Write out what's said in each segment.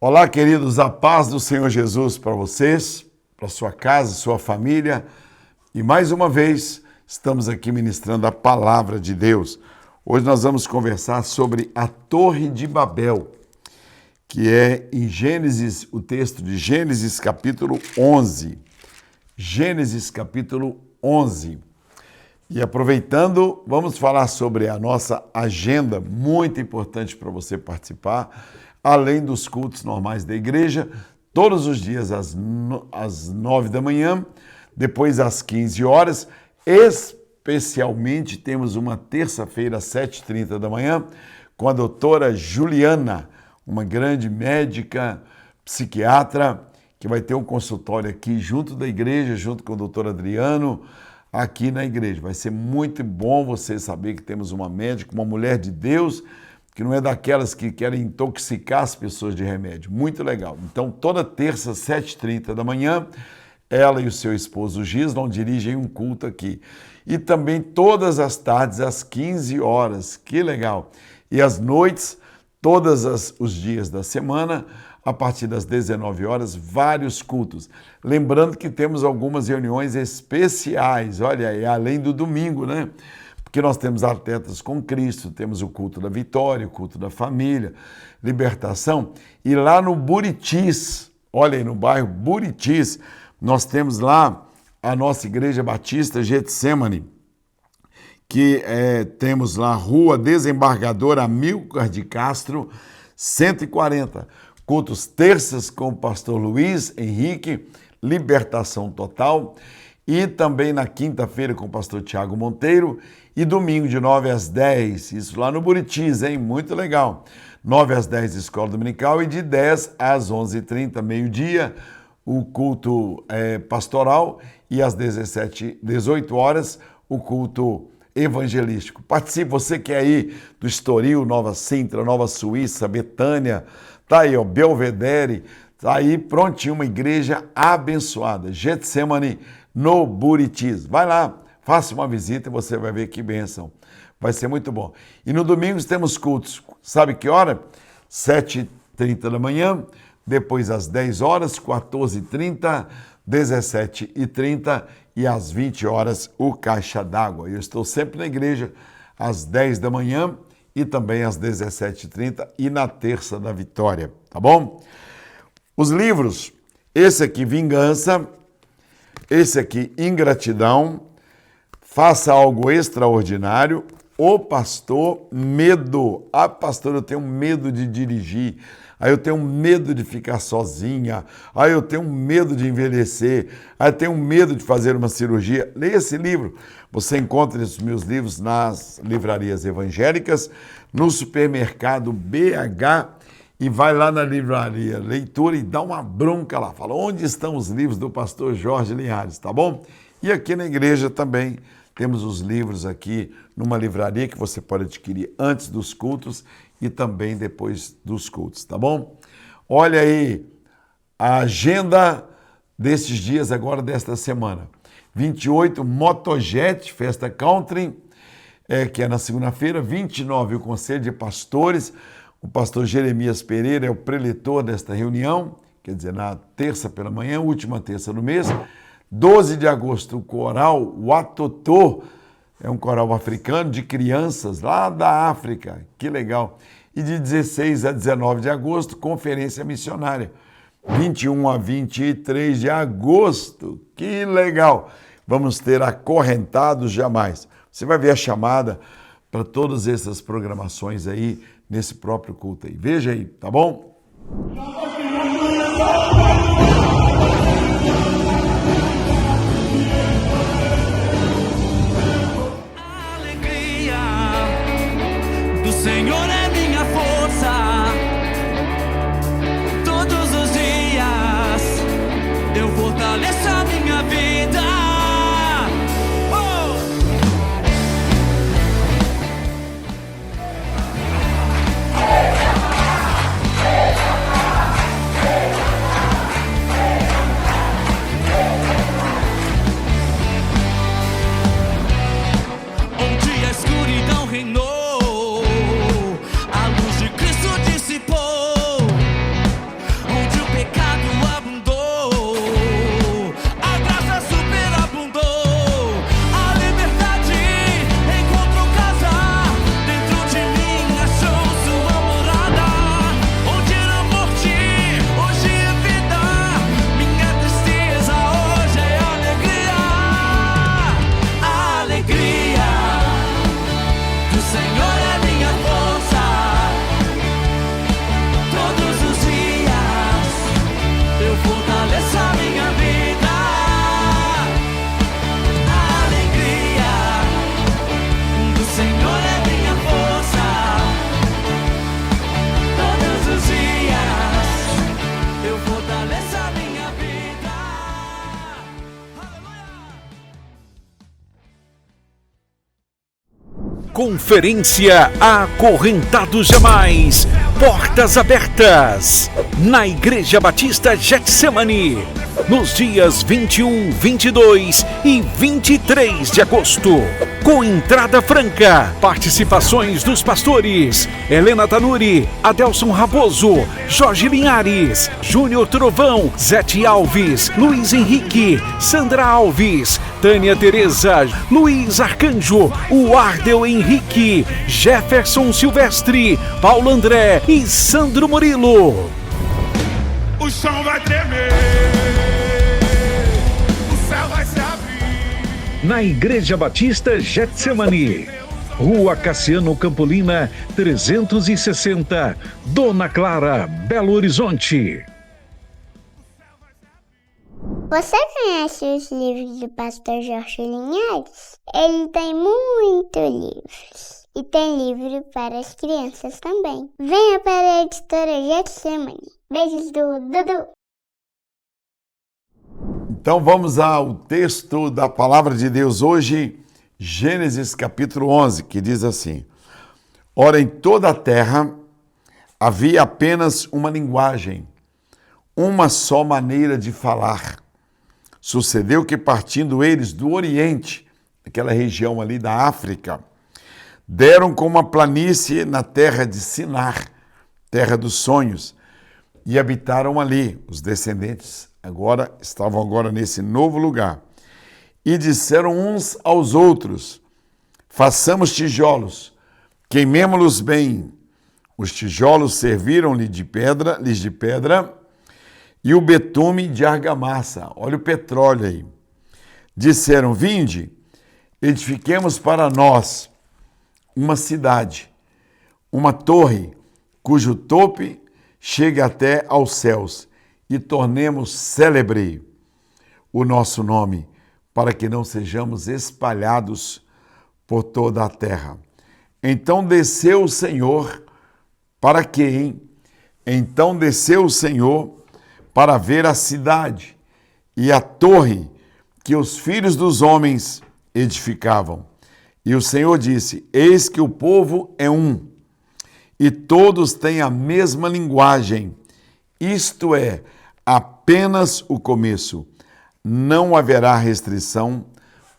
Olá, queridos, a paz do Senhor Jesus para vocês, para sua casa, sua família. E mais uma vez, estamos aqui ministrando a palavra de Deus. Hoje nós vamos conversar sobre a Torre de Babel, que é em Gênesis, o texto de Gênesis capítulo 11. Gênesis capítulo 11. E aproveitando, vamos falar sobre a nossa agenda, muito importante para você participar, além dos cultos normais da igreja, todos os dias às 9 da manhã, depois às 15 horas, especialmente temos uma terça-feira às 7h30 da manhã, com a doutora Juliana, uma grande médica, psiquiatra, que vai ter um consultório aqui junto da igreja, junto com o doutor Adriano, aqui na igreja. Vai ser muito bom você saber que temos uma médica, uma mulher de Deus, que não é daquelas que querem intoxicar as pessoas de remédio. Muito legal. Então, toda terça, 7h30 da manhã, ela e o seu esposo Gislan dirigem um culto aqui. E também todas as tardes, às 15 horas. Que legal. E às noites, todos os dias da semana, a partir das 19 horas, vários cultos. Lembrando que temos algumas reuniões especiais, olha aí, além do domingo, né? Porque nós temos Atletas com Cristo, temos o culto da vitória, o culto da família, libertação. E lá no Buritis, olha aí, no bairro Buritis, nós temos lá a nossa Igreja Batista Getsemane, que temos lá Rua Desembargador Amílcar de Castro, 140. Cultos terças com o pastor Luiz Henrique, libertação total. E também na quinta-feira com o pastor Tiago Monteiro. E domingo de 9 às 10, isso lá no Buritis, hein? Muito legal. 9 às 10, escola dominical, e de 10 às 11h30, meio-dia, o culto pastoral, e às 18 horas, o culto evangelístico. Participe, você que é aí do Estoril, Nova Sintra, Nova Suíça, Betânia, tá aí, ó, Belvedere, tá aí prontinho, uma igreja abençoada. Getsemane no Buritis. Vai lá, faça uma visita e você vai ver que bênção. Vai ser muito bom. E no domingo temos cultos. Sabe que hora? 7h30 da manhã, depois às 10 horas, 14h30, 17h30 e às 20 horas o Caixa d'Água. Eu estou sempre na igreja às 10 da manhã e também às 17h30 e na Terça da Vitória, tá bom? Os livros, esse aqui, Vingança, esse aqui, Ingratidão, Faça Algo Extraordinário, O Pastor, Medo. Ah, pastor, eu tenho medo de dirigir. Aí eu tenho medo de ficar sozinha. Aí eu tenho medo de envelhecer. Aí eu tenho medo de fazer uma cirurgia. Leia esse livro. Você encontra esses meus livros nas livrarias evangélicas, no supermercado BH, e vai lá na livraria Leitura e dá uma bronca lá. Fala, onde estão os livros do pastor Jorge Linhares, tá bom? E aqui na igreja também temos os livros aqui numa livraria que você pode adquirir antes dos cultos e também depois dos cultos, tá bom? Olha aí a agenda desses dias agora, desta semana. 28, Motojet, Festa Country, que é na segunda-feira. 29, o Conselho de Pastores. O pastor Jeremias Pereira é o preletor desta reunião, quer dizer, na terça pela manhã, última terça do mês. 12 de agosto, o coral Watoto, é um coral africano de crianças lá da África, que legal. E de 16 a 19 de agosto, conferência missionária. 21 a 23 de agosto, que legal. Vamos ter Acorrentados Jamais. Você vai ver a chamada para todas essas programações aí, nesse próprio culto aí. Veja aí, tá bom? A alegria do Senhor é minha força. Todos os dias eu fortaleço a minha vida. Senhor é minha força. Todos os dias eu fortaleço a minha vida. A alegria do Senhor é minha força. Todos os dias eu fortaleço a minha vida. Aleluia! Conferência Acorrentados Jamais. Portas abertas. Na Igreja Batista Getsemane. Nos dias 21, 22 e 23 de agosto. Com entrada franca. Participações dos pastores Helena Tanuri, Adelson Raposo, Jorge Linhares, Júnior Trovão, Zete Alves, Luiz Henrique, Sandra Alves, Tânia Tereza, Luiz Arcanjo, Wardel Henrique, Jefferson Silvestre, Paulo André e Sandro Murilo. O chão vai tremer, o céu vai se abrir. Na Igreja Batista Getsemane, Rua Cassiano Campolina, 360, Dona Clara, Belo Horizonte. Você conhece os livros do pastor Jorge Linhares? Ele tem muitos livros. E tem livro para as crianças também. Venha para a editora Getsemane. Beijos do Dudu. Então vamos ao texto da palavra de Deus hoje, Gênesis capítulo 11, que diz assim: Ora, em toda a terra havia apenas uma linguagem, uma só maneira de falar. Sucedeu que, partindo eles do Oriente, aquela região ali da África, deram com uma planície na terra de Sinar, terra dos sonhos, e habitaram ali. Os descendentes estavam agora nesse novo lugar. E disseram uns aos outros: façamos tijolos, queimemo-los bem. Os tijolos serviram-lhes de pedra, e o betume de argamassa. Olha o petróleo aí. Disseram: vinde, edifiquemos para nós uma cidade, uma torre, cujo tope chegue até aos céus, e tornemos célebre o nosso nome, para que não sejamos espalhados por toda a terra. Então desceu o Senhor, para quê, hein? Então desceu o Senhor para ver a cidade e a torre que os filhos dos homens edificavam. E o Senhor disse: eis que o povo é um, e todos têm a mesma linguagem. Isto é apenas o começo. Não haverá restrição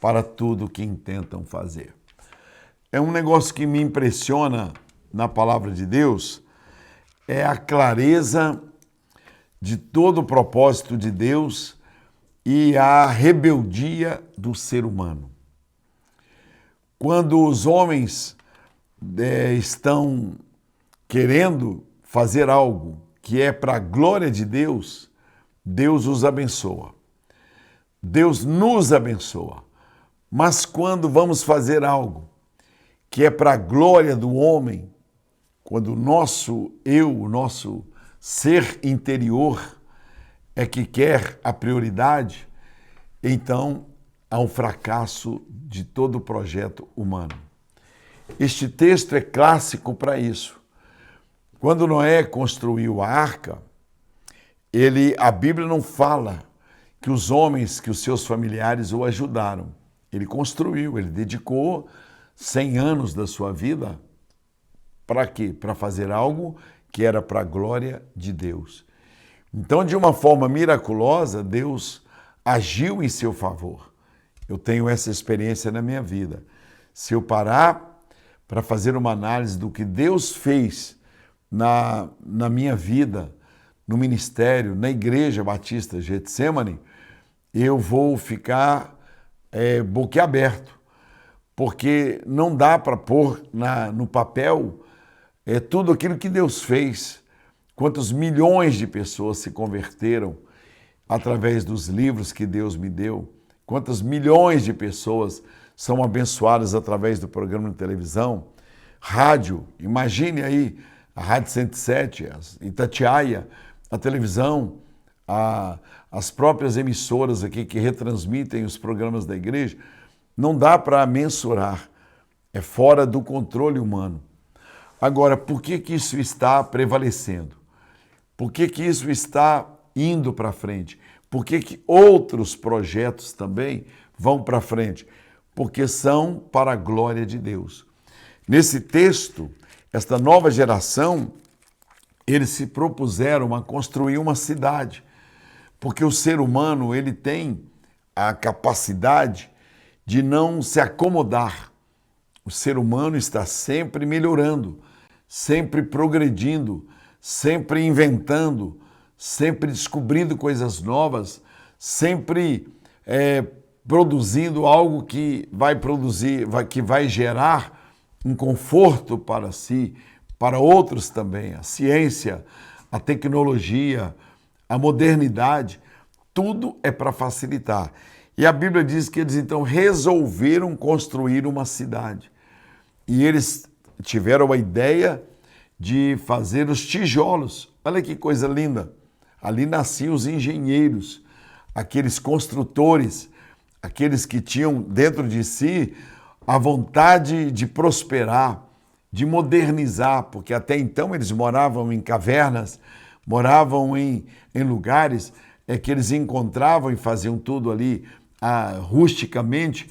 para tudo que intentam fazer. É um negócio que me impressiona na palavra de Deus, é a clareza de todo o propósito de Deus e a rebeldia do ser humano. Quando os homens estão querendo fazer algo que é para a glória de Deus, Deus os abençoa. Deus nos abençoa. Mas quando vamos fazer algo que é para a glória do homem, quando o nosso eu, o nosso ser interior é que quer a prioridade, então há um fracasso de todo o projeto humano. Este texto é clássico para isso. Quando Noé construiu a arca, a Bíblia não fala que os homens, que os seus familiares o ajudaram. Ele construiu, ele dedicou 100 anos da sua vida para quê? Para fazer algo que era para a glória de Deus. Então, de uma forma miraculosa, Deus agiu em seu favor. Eu tenho essa experiência na minha vida. Se eu parar para fazer uma análise do que Deus fez na minha vida, no ministério, na Igreja Batista Getsemane, eu vou ficar boquiaberto, porque não dá para pôr no papel tudo aquilo que Deus fez. Quantos milhões de pessoas se converteram através dos livros que Deus me deu. Quantas milhões de pessoas são abençoadas através do programa de televisão. rádio, imagine aí a Rádio 107, Itatiaia, a televisão, as próprias emissoras aqui que retransmitem os programas da igreja, não dá para mensurar, é fora do controle humano. Agora, por que que isso está prevalecendo? Por que que isso está indo para frente? Por que que outros projetos também vão para frente? Porque são para a glória de Deus. Nesse texto, esta nova geração, eles se propuseram a construir uma cidade, porque o ser humano ele tem a capacidade de não se acomodar. O ser humano está sempre melhorando, sempre progredindo, sempre inventando, sempre descobrindo coisas novas, sempre produzindo algo que vai gerar um conforto para si, para outros também. A ciência, a tecnologia, a modernidade, tudo é para facilitar. E a Bíblia diz que eles então resolveram construir uma cidade. E eles tiveram a ideia de fazer os tijolos. Olha que coisa linda. Ali nasciam os engenheiros, aqueles construtores, aqueles que tinham dentro de si a vontade de prosperar, de modernizar, porque até então eles moravam em cavernas, moravam em lugares que eles encontravam e faziam tudo ali rusticamente,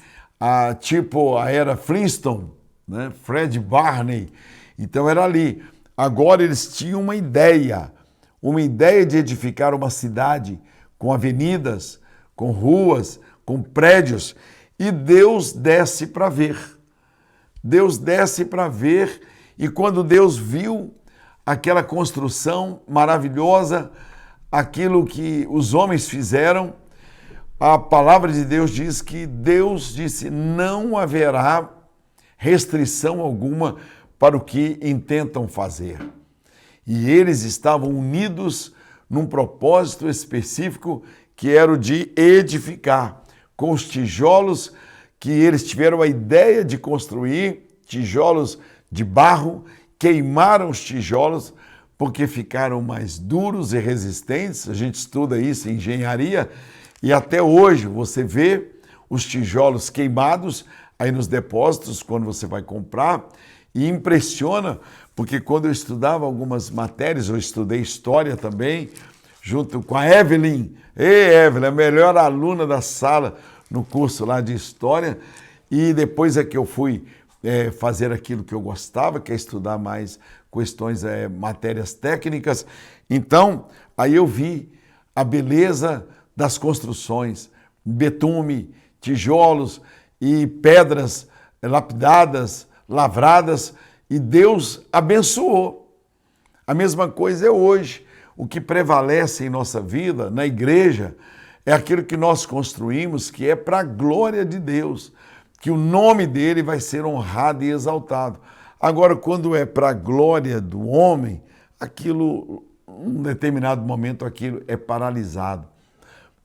tipo a era Flintstone, né? Fred Barney. Então era ali. Agora eles tinham uma ideia de edificar uma cidade com avenidas, com ruas, com prédios, e Deus desce para ver. Deus desce para ver, e quando Deus viu aquela construção maravilhosa, aquilo que os homens fizeram, a palavra de Deus diz que Deus disse: não haverá restrição alguma para o que intentam fazer. E eles estavam unidos num propósito específico, que era o de edificar, com os tijolos que eles tiveram a ideia de construir, tijolos de barro, queimaram os tijolos porque ficaram mais duros e resistentes. A gente estuda isso em engenharia e até hoje você vê os tijolos queimados aí nos depósitos quando você vai comprar, e impressiona, porque quando eu estudava algumas matérias, eu estudei história também, junto com a Evelyn. Ei, Evelyn, a melhor aluna da sala no curso lá de história, e depois é que eu fui fazer aquilo que eu gostava, que é estudar mais questões, matérias técnicas. Então, aí eu vi a beleza das construções, betume, tijolos e pedras lapidadas, lavradas, e Deus abençoou. A mesma coisa é hoje. O que prevalece em nossa vida, na igreja, é aquilo que nós construímos, que é para a glória de Deus, que o nome dele vai ser honrado e exaltado. Agora, quando é para a glória do homem, aquilo, em um determinado momento, aquilo é paralisado.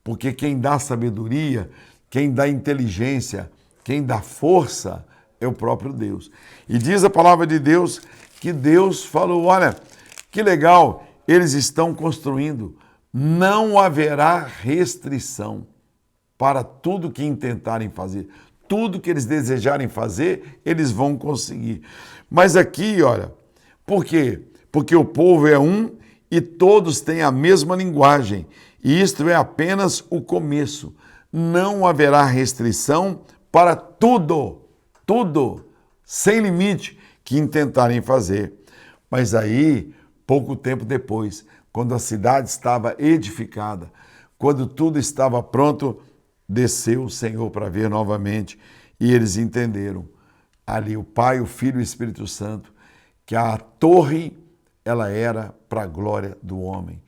Porque quem dá sabedoria, quem dá inteligência, quem dá força, é o próprio Deus. E diz a palavra de Deus que Deus falou: olha, que legal, eles estão construindo, não haverá restrição para tudo que intentarem fazer. Tudo que eles desejarem fazer, eles vão conseguir. Mas aqui, olha, por quê? Porque o povo é um e todos têm a mesma linguagem. E isto é apenas o começo. Não haverá restrição para tudo, sem limite, que intentarem fazer. Mas aí, pouco tempo depois, quando a cidade estava edificada, quando tudo estava pronto, desceu o Senhor para ver novamente, e eles entenderam, ali o Pai, o Filho e o Espírito Santo, que a torre, ela era para a glória do homem.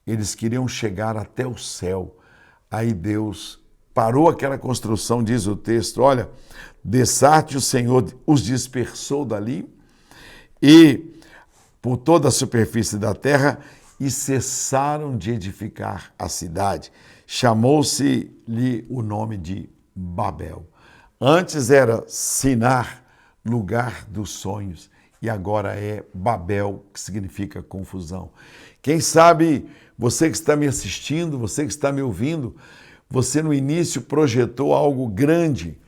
Eles queriam chegar até o céu. Aí Deus parou aquela construção, diz o texto, olha, Dessarte o Senhor os dispersou dali e por toda a superfície da terra, e cessaram de edificar a cidade. Chamou-se-lhe o nome de Babel. Antes era Sinar, lugar dos sonhos, e agora é Babel, que significa confusão. Quem sabe você que está me assistindo, você que está me ouvindo, você no início projetou algo grande,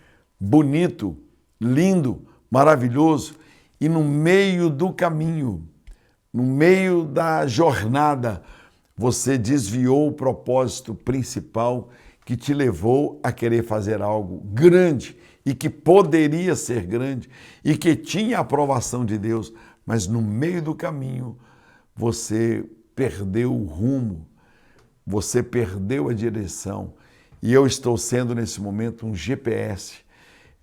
bonito, lindo, maravilhoso, e no meio do caminho, no meio da jornada, você desviou o propósito principal que te levou a querer fazer algo grande e que poderia ser grande e que tinha a aprovação de Deus, mas no meio do caminho você perdeu o rumo, você perdeu a direção. E eu estou sendo nesse momento um GPS,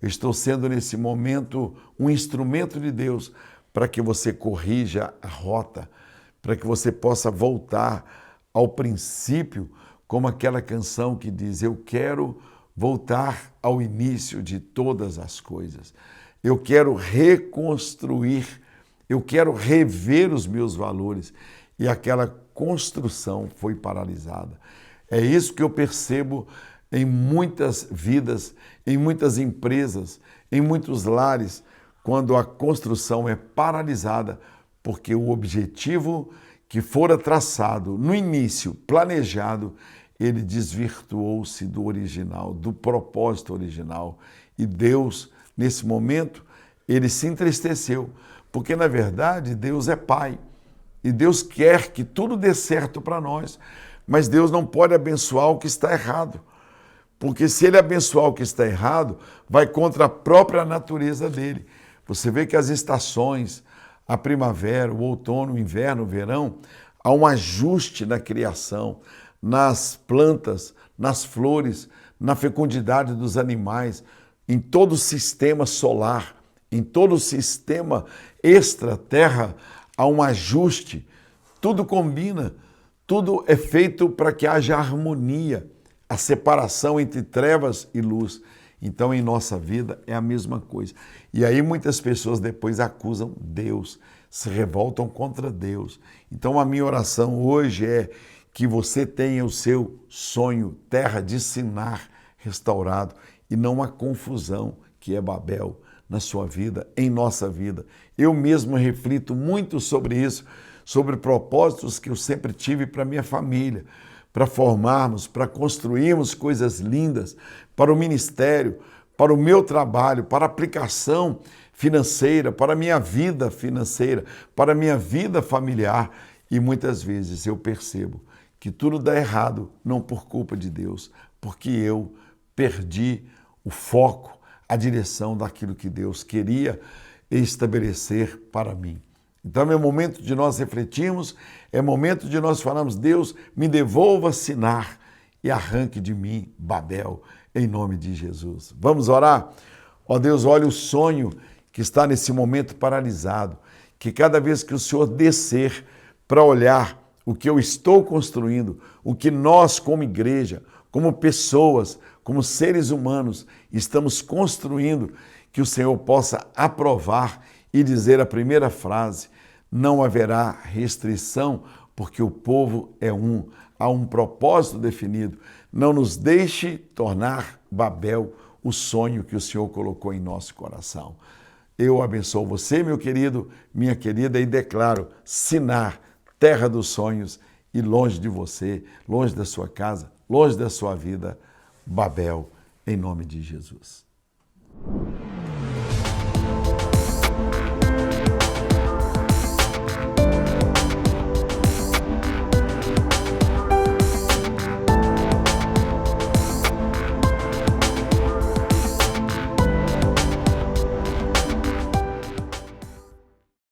eu estou sendo nesse momento um instrumento de Deus para que você corrija a rota, para que você possa voltar ao princípio, como aquela canção que diz: eu quero voltar ao início de todas as coisas. Eu quero reconstruir, eu quero rever os meus valores. E aquela construção foi paralisada. É isso que eu percebo em muitas vidas, em muitas empresas, em muitos lares, quando a construção é paralisada, porque o objetivo que fora traçado no início, planejado, ele desvirtuou-se do original, do propósito original. E Deus, nesse momento, ele se entristeceu, porque na verdade Deus é Pai. E Deus quer que tudo dê certo para nós, mas Deus não pode abençoar o que está errado. Porque se ele abençoar o que está errado, vai contra a própria natureza dele. Você vê que as estações, a primavera, o outono, o inverno, o verão, há um ajuste na criação, nas plantas, nas flores, na fecundidade dos animais, em todo o sistema solar, em todo o sistema extra-terra, há um ajuste. Tudo combina, tudo é feito para que haja harmonia, a separação entre trevas e luz. Então, em nossa vida é a mesma coisa. E aí muitas pessoas depois acusam Deus, se revoltam contra Deus. Então, a minha oração hoje é que você tenha o seu sonho, terra de Sinar, restaurado, e não a confusão que é Babel na sua vida, em nossa vida. Eu mesmo reflito muito sobre isso, sobre propósitos que eu sempre tive para minha família, para formarmos, para construirmos coisas lindas, para o ministério, para o meu trabalho, para a aplicação financeira, para a minha vida financeira, para a minha vida familiar. E muitas vezes eu percebo que tudo dá errado, não por culpa de Deus, porque eu perdi o foco, a direção daquilo que Deus queria estabelecer para mim. Então é momento de nós refletirmos, é momento de nós falarmos: Deus, me devolva Sinar e arranque de mim Babel, em nome de Jesus. Vamos orar? Ó Deus, olha o sonho que está nesse momento paralisado, que cada vez que o Senhor descer para olhar o que eu estou construindo, o que nós como igreja, como pessoas, como seres humanos, estamos construindo, que o Senhor possa aprovar e dizer a primeira frase: não haverá restrição, porque o povo é um, há um propósito definido. Não nos deixe tornar Babel o sonho que o Senhor colocou em nosso coração. Eu abençoo você, meu querido, minha querida, e declaro Sinar, terra dos sonhos, e longe de você, longe da sua casa, longe da sua vida, Babel, em nome de Jesus.